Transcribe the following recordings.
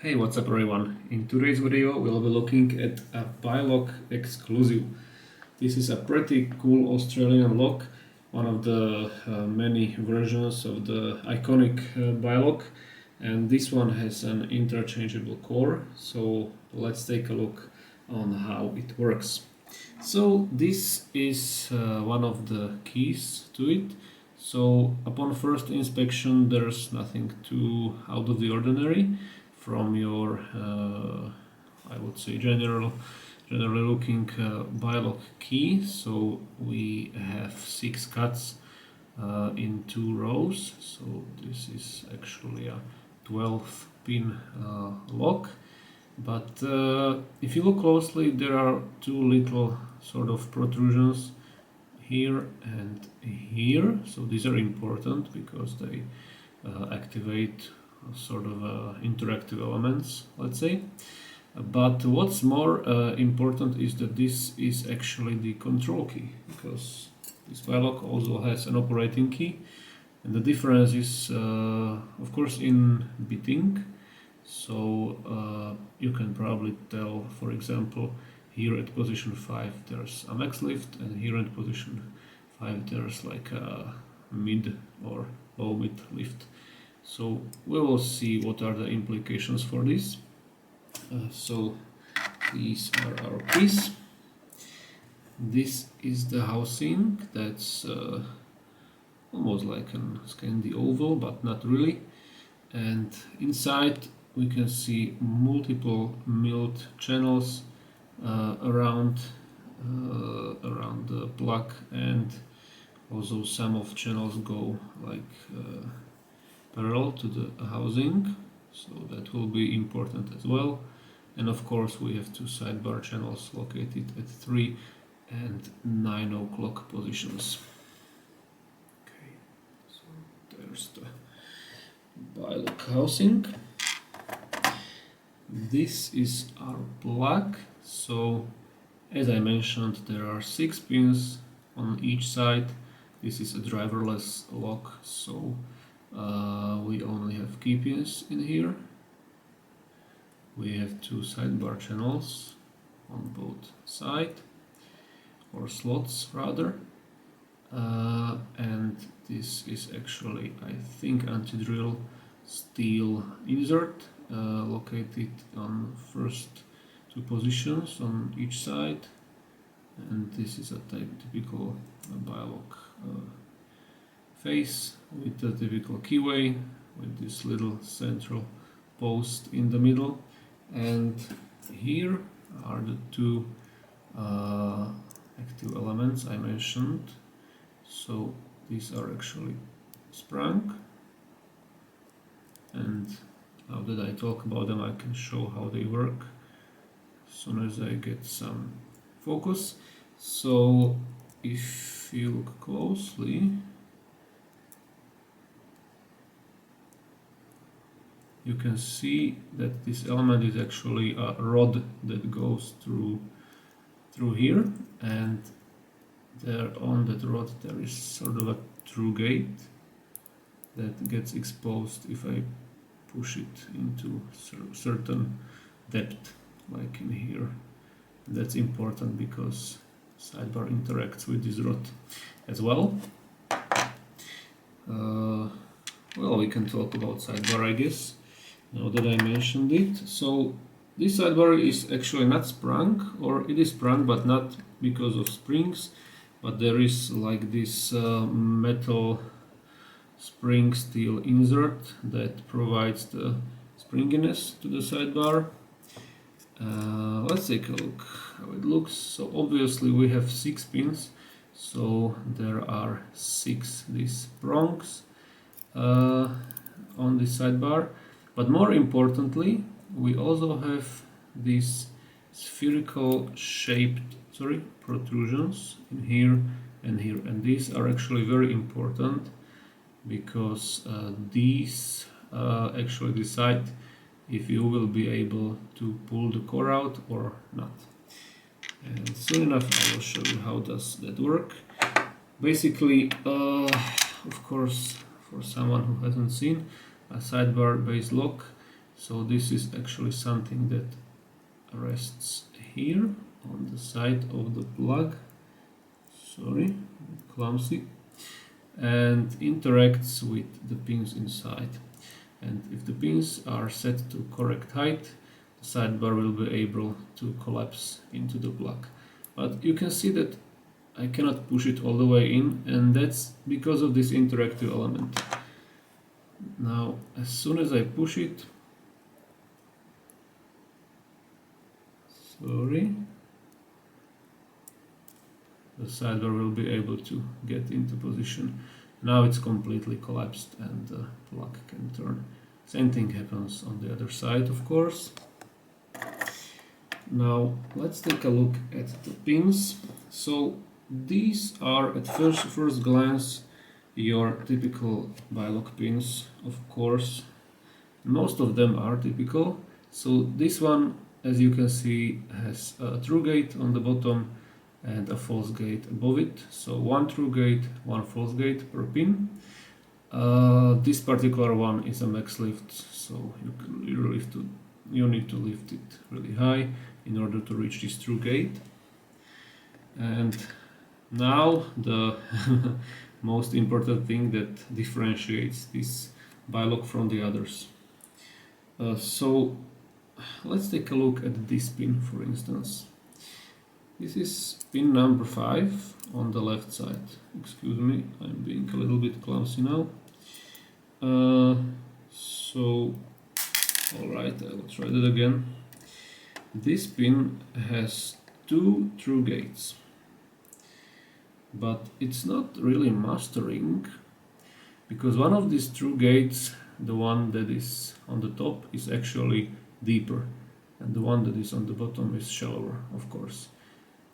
Hey, what's up everyone? In today's video we'll be looking at a BiLock Exclusive. This is a pretty cool Australian lock, one of the many versions of the iconic BiLock, and this one has an interchangeable core, so let's take a look on how it works. So this is one of the keys to it. So upon first inspection there's nothing too out of the ordinary from your I would say generally looking BiLock key. So we have 6 cuts in 2 rows, so this is actually a 12 pin lock, but if you look closely there are 2 little sort of protrusions here and here, so these are important because they activate sort of interactive elements, let's say. But what's more important is that this is actually the control key, because this BiLock also has an operating key, and the difference is of course in bitting. So you can probably tell, for example, here at position 5 there's a max lift, and here at position 5 there's like a mid or low mid lift. So we will see what are the implications for this. So these are our keys. This is the housing, that's almost like an Scandi oval, but not really. And inside we can see multiple milled channels around the plug, and also some of channels go like parallel to the housing, so that will be important as well. And of course we have 2 sidebar channels located at 3 and 9 o'clock positions. Okay, so there's the BiLock housing. This is our plug. So as I mentioned, there are 6 pins on each side. This is a driverless lock, so we only have key pins in here. We have 2 sidebar channels on both sides, or slots rather, and this is actually, I think, anti-drill steel insert located on first 2 positions on each side, and this is a typical BiLock face with the typical keyway with this little central post in the middle. And here are the 2 active elements I mentioned. So these are actually sprung, and now that I talk about them I can show how they work as soon as I get some focus. So if you look closely, you can see that this element is actually a rod that goes through here, and there on that rod there is sort of a through gate that gets exposed if I push it into certain depth, like in here. And that's important because sidebar interacts with this rod as well. Well, we can talk about sidebar, I guess, now that I mentioned it. So this sidebar is actually not sprung, or it is sprung but not because of springs, but there is like this metal spring steel insert that provides the springiness to the sidebar. Let's take a look how it looks. So obviously we have 6 pins, so there are 6 these prongs on the sidebar, but more importantly we also have these spherical shaped protrusions in here and here, and these are actually very important because these actually decide if you will be able to pull the core out or not. And soon enough I will show you how does that work. Basically, of course, for someone who hasn't seen a sidebar based lock, So this is actually something that rests here on the side of the plug, sorry, clumsy, and interacts with the pins inside. And if the pins are set to correct height, the sidebar will be able to collapse into the plug. But you can see that I cannot push it all the way in, and that's because of this interactive element. Now, as soon as I push it, sorry, the sidebar will be able to get into position. Now it's completely collapsed and the plug can turn. Same thing happens on the other side, of course. Now let's take a look at the pins. So these are at first glance your typical BiLock pins, of course. Most of them are typical. So this one, as you can see, has a true gate on the bottom and a false gate above it. So one true gate, one false gate per pin. This particular one is a max lift, so you need to lift it really high in order to reach this true gate. And now the most important thing that differentiates this BiLock from the others. So let's take a look at this pin, for instance. This is pin number 5 on the left side. Excuse me, I'm being a little bit clumsy now. Alright, I will try that again. This pin has 2 true gates, but it's not really mastering, because one of these true gates, the one that is on the top, is actually deeper, and the one that is on the bottom is shallower, of course.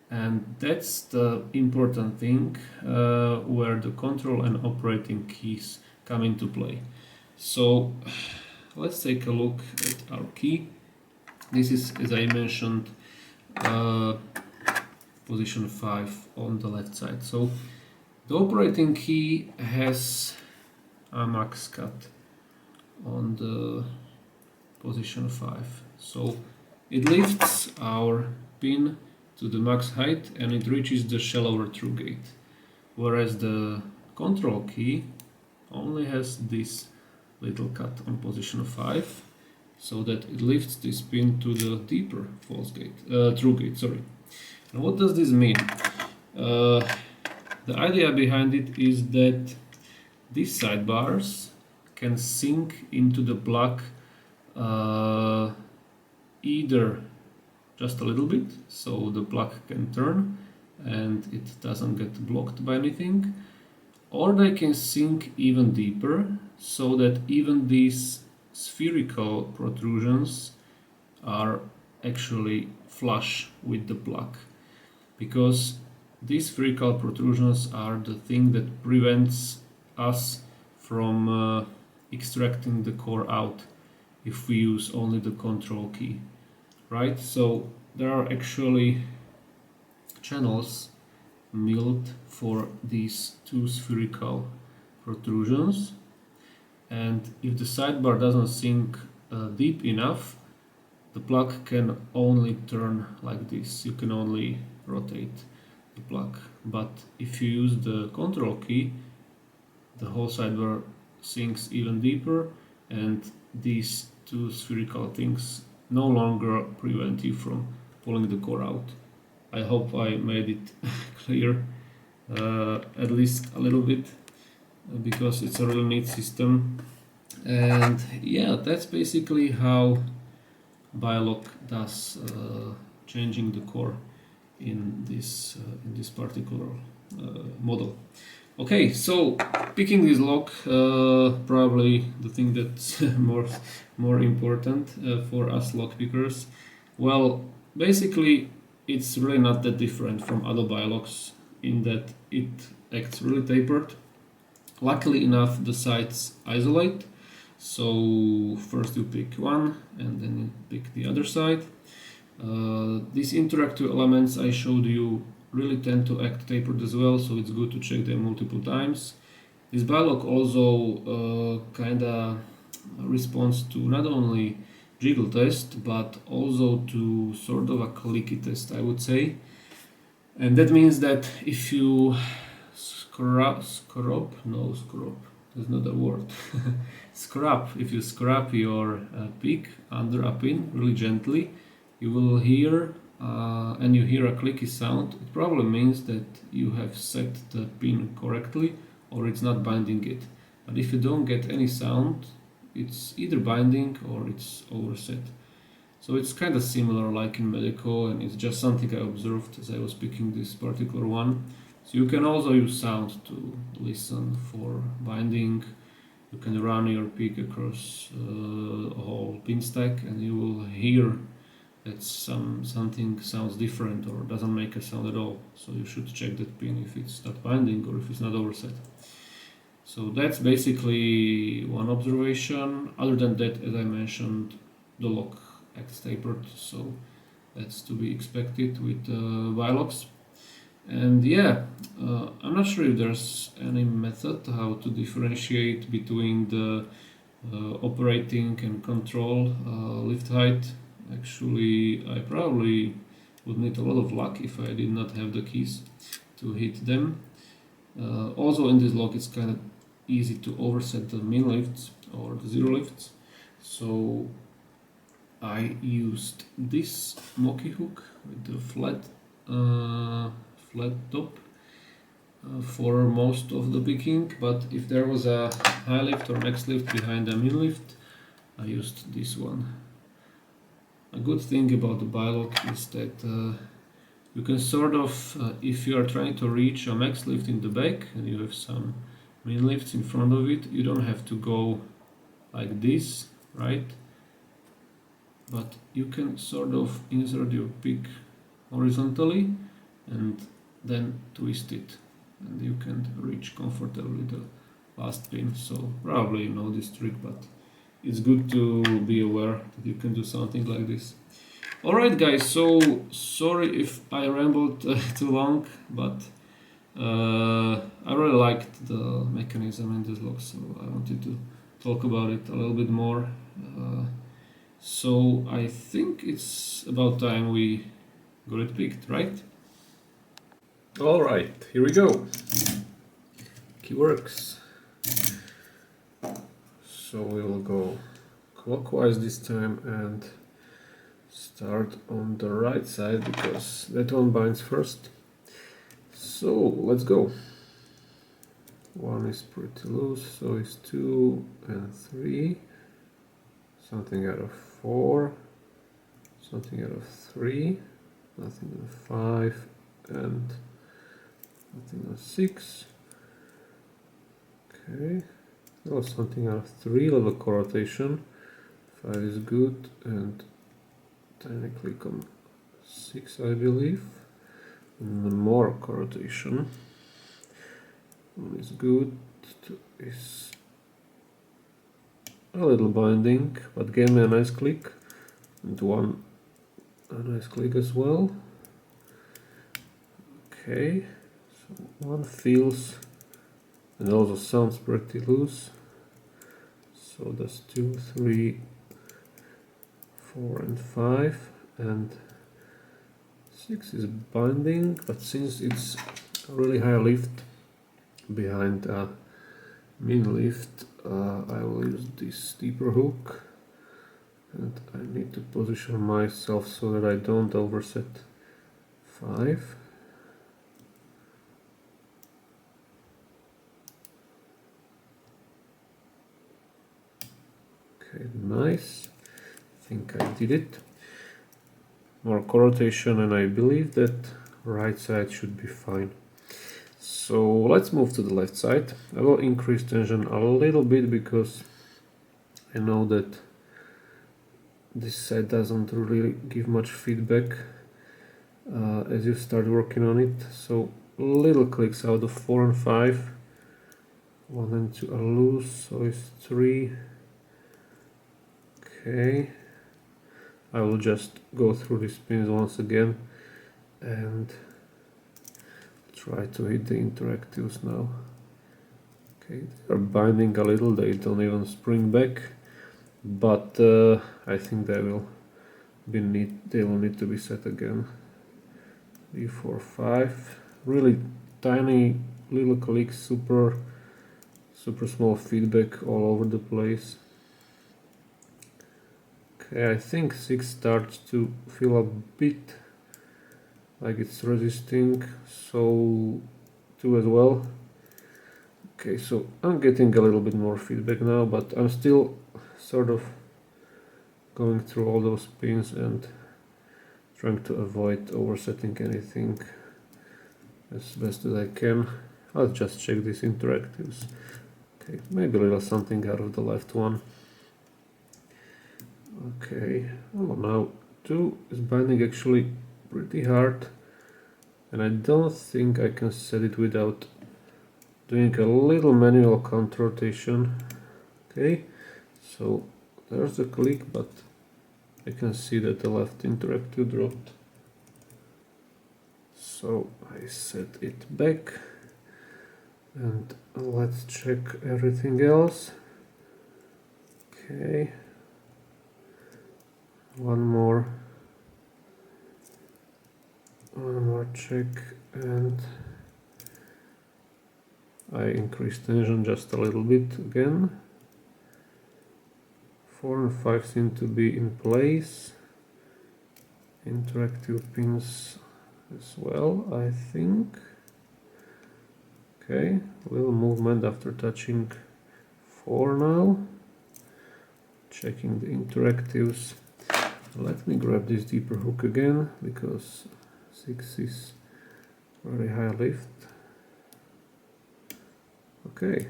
And that's the important thing, where the control and operating keys come into play. So let's take a look at our key. This is, as I mentioned, position 5 on the left side. So the operating key has a max cut on the position 5. So it lifts our pin to the max height and it reaches the shallower true gate, whereas the control key only has this little cut on position 5, so that it lifts this pin to the deeper false gate, true gate, sorry. And what does this mean? The idea behind it is that these sidebars can sink into the plug either just a little bit, so the plug can turn and it doesn't get blocked by anything, or they can sink even deeper, so that even these spherical protrusions are actually flush with the plug, because these spherical protrusions are the thing that prevents us from extracting the core out if we use only the control key, right? So there are actually channels milled for these 2 spherical protrusions, and if the sidebar doesn't sink deep enough, the plug can only turn like this. You can only rotate the plug. But if you use the control key, the whole sidebar sinks even deeper, and these 2 spherical things no longer prevent you from pulling the core out. I hope I made it clear, at least a little bit, because it's a really neat system. And yeah, that's basically how BiLock does changing the core in this particular model. Okay, so picking this lock, probably the thing that's more important for us lock pickers. Well, basically it's really not that different from other BiLocks in that it acts really tapered. Luckily enough, the sides isolate, so first you pick one and then you pick the other side. These interactive elements I showed you really tend to act tapered as well, so it's good to check them multiple times. This BiLock also kinda responds to not only jiggle test, but also to sort of a clicky test, I would say. And that means that if you scrub, that's not a word. If you scrub your pick under a pin really gently, you will hear, and you hear a clicky sound. It probably means that you have set the pin correctly or it's not binding it. But if you don't get any sound, it's either binding or it's overset. So it's kind of similar like in medical, and it's just something I observed as I was picking this particular one. So you can also use sound to listen for binding. You can run your pick across a whole pin stack and you will hear that something sounds different or doesn't make a sound at all. So you should check that pin if it's not binding or if it's not overset. So that's basically one observation. Other than that, as I mentioned, the lock acts tapered, so that's to be expected with BiLocks. And yeah, I'm not sure if there's any method how to differentiate between the operating and control lift height. Actually, I probably would need a lot of luck if I did not have the keys to hit them. Also in this lock it's kind of easy to overset the min lifts or the zero lifts. So I used this Moki hook with the flat top for most of the picking, but if there was a high lift or max lift behind the min lift, I used this one. A good thing about the BiLock is that you can sort of, if you are trying to reach a max lift in the back and you have some min lifts in front of it, you don't have to go like this, right? But you can sort of insert your pick horizontally and then twist it, and you can reach comfortably the last pin. So probably you know this trick, but it's good to be aware that you can do something like this. Alright guys, so sorry if I rambled too long, but I really liked the mechanism in this lock, so I wanted to talk about it a little bit more. So I think it's about time we got it picked, right? Alright, here we go. Key works. So we will go clockwise this time and start on the right side because that one binds first. So let's go. One is pretty loose, so it's 2 and 3. Something out of 4. Something out of 3. Nothing out of 5. And nothing out of 6. Okay. Oh, something out of 3. Level co-rotation. 5 is good, and then I click on 6, I believe. And more co-rotation. 1 is good. 2 is a little binding, but gave me a nice click. And 1 a nice click as well. Okay, so 1 feels and also sounds pretty loose. So that's 2, 3, 4 and 5, and 6 is binding, but since it's a really high lift behind a min lift, I will use this deeper hook, and I need to position myself so that I don't overset 5. Okay, nice. I think I did it. More co-rotation, and I believe that right side should be fine. So let's move to the left side. I will increase tension a little bit because I know that this side doesn't really give much feedback as you start working on it. So little clicks out of 4 and 5. 1 and 2 are loose, so it's 3. Okay. I will just go through these pins once again and try to hit the interactives now. Okay, they are binding a little, they don't even spring back, but I think they will need to be set again. 3, 4, 5. Really tiny little clicks, super small feedback all over the place. Okay, I think 6 starts to feel a bit like it's resisting, so 2 as well. Okay, so I'm getting a little bit more feedback now, but I'm still sort of going through all those pins and trying to avoid oversetting anything as best as I can. I'll just check these interactives. Okay, maybe a little something out of the left one. Okay, oh, now 2 is binding actually pretty hard, and I don't think I can set it without doing a little manual counter rotation. Okay, so there's the click, but I can see that the left interactive dropped. So I set it back, and let's check everything else. Okay, one more check, and I increased tension just a little bit again. 4 and 5 seem to be in place. Interactive pins as well, I think. Okay, little movement after touching 4 now. Checking the interactives. Let me grab this deeper hook again, because 6 is very high lift. Okay,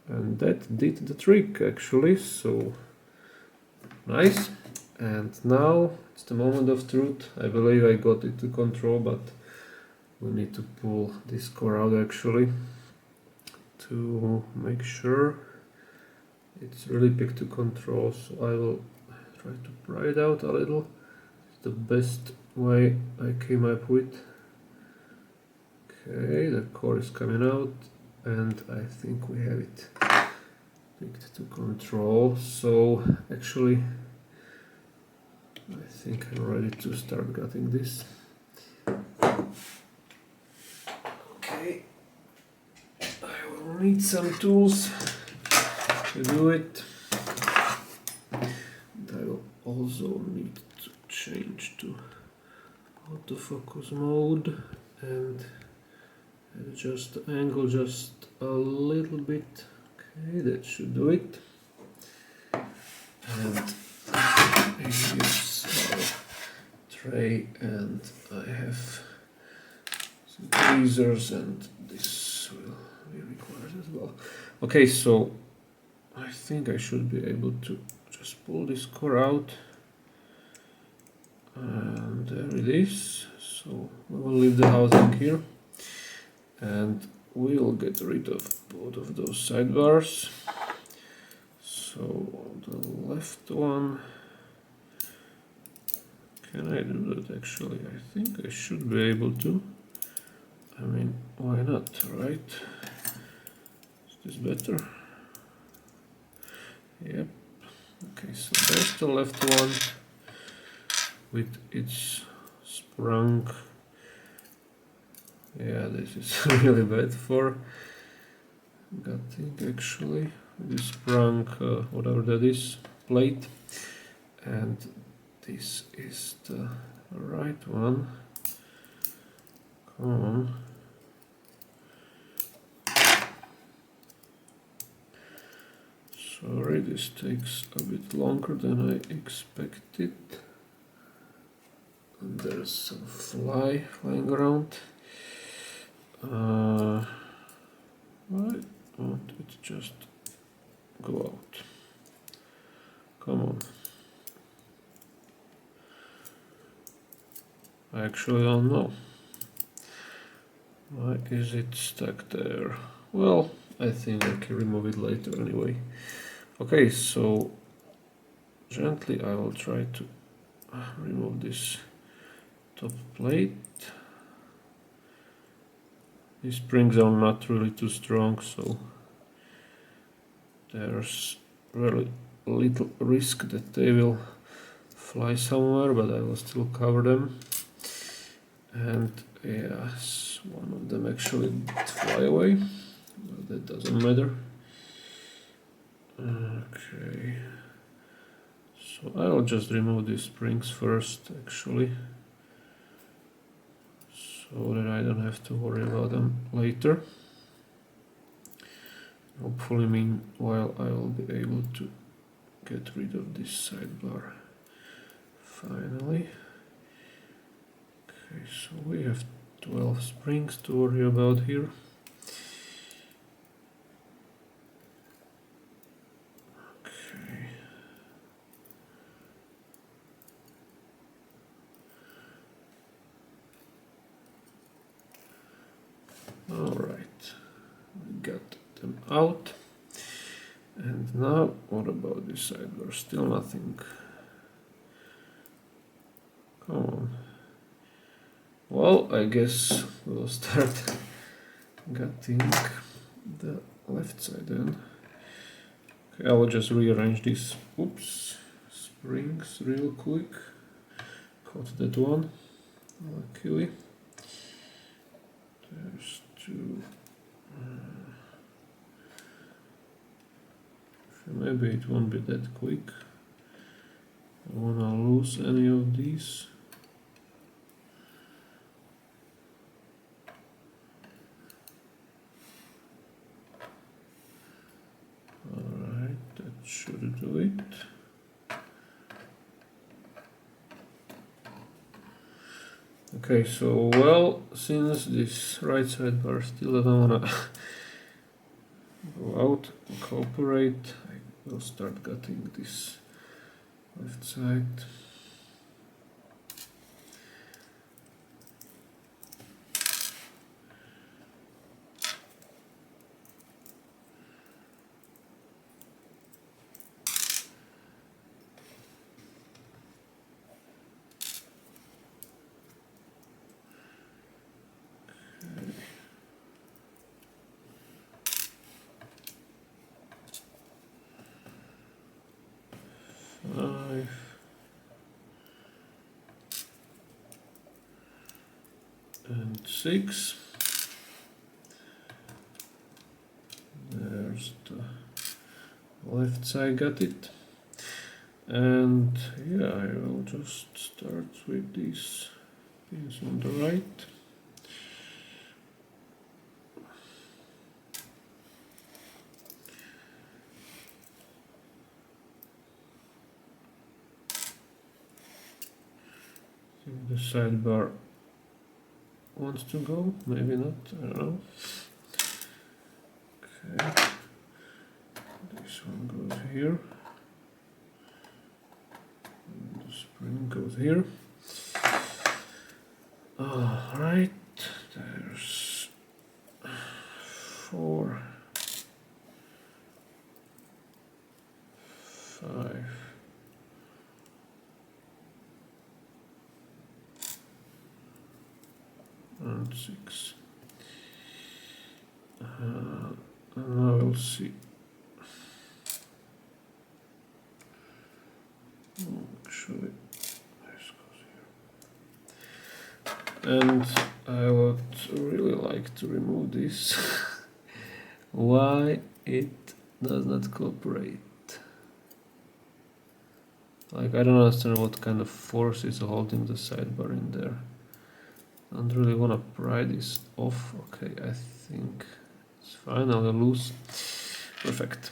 and that did the trick actually, so nice. And now it's the moment of truth. I believe I got it to control, but we need to pull this core out actually to make sure it's really picked to control. So I will try to pry it out a little. It's the best way I came up with. Okay, the core is coming out, and I think we have it picked to control. So actually I think I'm ready to start cutting this. Okay, I will need some tools to do it. And I will also need to change to autofocus mode and adjust the angle just a little bit. Okay, that should do it. And here's our tray, and I have some tweezers, and this will be required as well. Okay, so I think I should be able to just pull this core out, and there it is. So we will leave the housing here, and we will get rid of both of those sidebars. So the left one, can I do that actually? I think I should be able to. I mean, why not, right? Is this better? Yep. Okay, so there's the left one with its sprung. Yeah, this is really bad for gutting actually. This sprung, whatever that is, plate. And this is the right one. Come on. Sorry, this takes a bit longer than I expected. And there's some flying around. Why won't it just go out? Come on. I actually don't know. Why is it stuck there? Well, I think I can remove it later anyway. Okay, so gently I will try to remove this top plate. These springs are not really too strong, so there's really a little risk that they will fly somewhere, but I will still cover them. And yes, one of them actually did fly away, but that doesn't matter. Okay, so I'll just remove these springs first, actually, so that I don't have to worry about them later. Hopefully, meanwhile, I will be able to get rid of this sidebar finally. Okay, so we have 12 springs to worry about here. Okay. Alright, we got them out. And now, what about this sidebar? Still nothing. Come on. Well, I guess we'll start gutting the left side then. Okay, I will just rearrange these springs real quick. Caught that one, luckily. There's two. Maybe it won't be that quick. I don't wanna lose any of these. Alright, that should do it. Okay, so well, since this right sidebar still doesn't wanna go out and cooperate, I will start gutting this left side. Five. And 6. There's the left side, got it. And yeah, I will just start with these pins on the right. I think the sidebar wants to go, maybe not, I don't know. Okay, this one goes here, and the spring goes here. Alright, there's 4, 5, and 6. And now we'll see. Actually, this goes here. And I would really like to remove this. Why it does not cooperate? Like, I don't understand what kind of force is holding the sidebar in there. I don't really want to pry this off. Okay, I think it's finally loose. Perfect.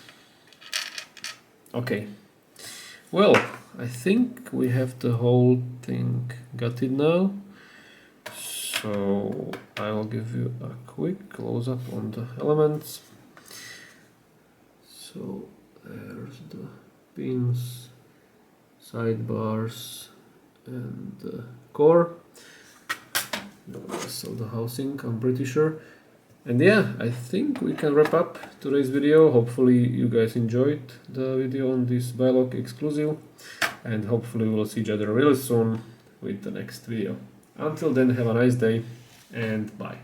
Okay. Well, I think we have the whole thing gutted now. So I will give you a quick close-up on the elements. So there's the pins, sidebars, and the core. The rest of the housing, I'm pretty sure. And yeah, I think we can wrap up today's video. Hopefully you guys enjoyed the video on this BiLock Exclusive, and hopefully we'll see each other really soon with the next video. Until then, have a nice day and bye.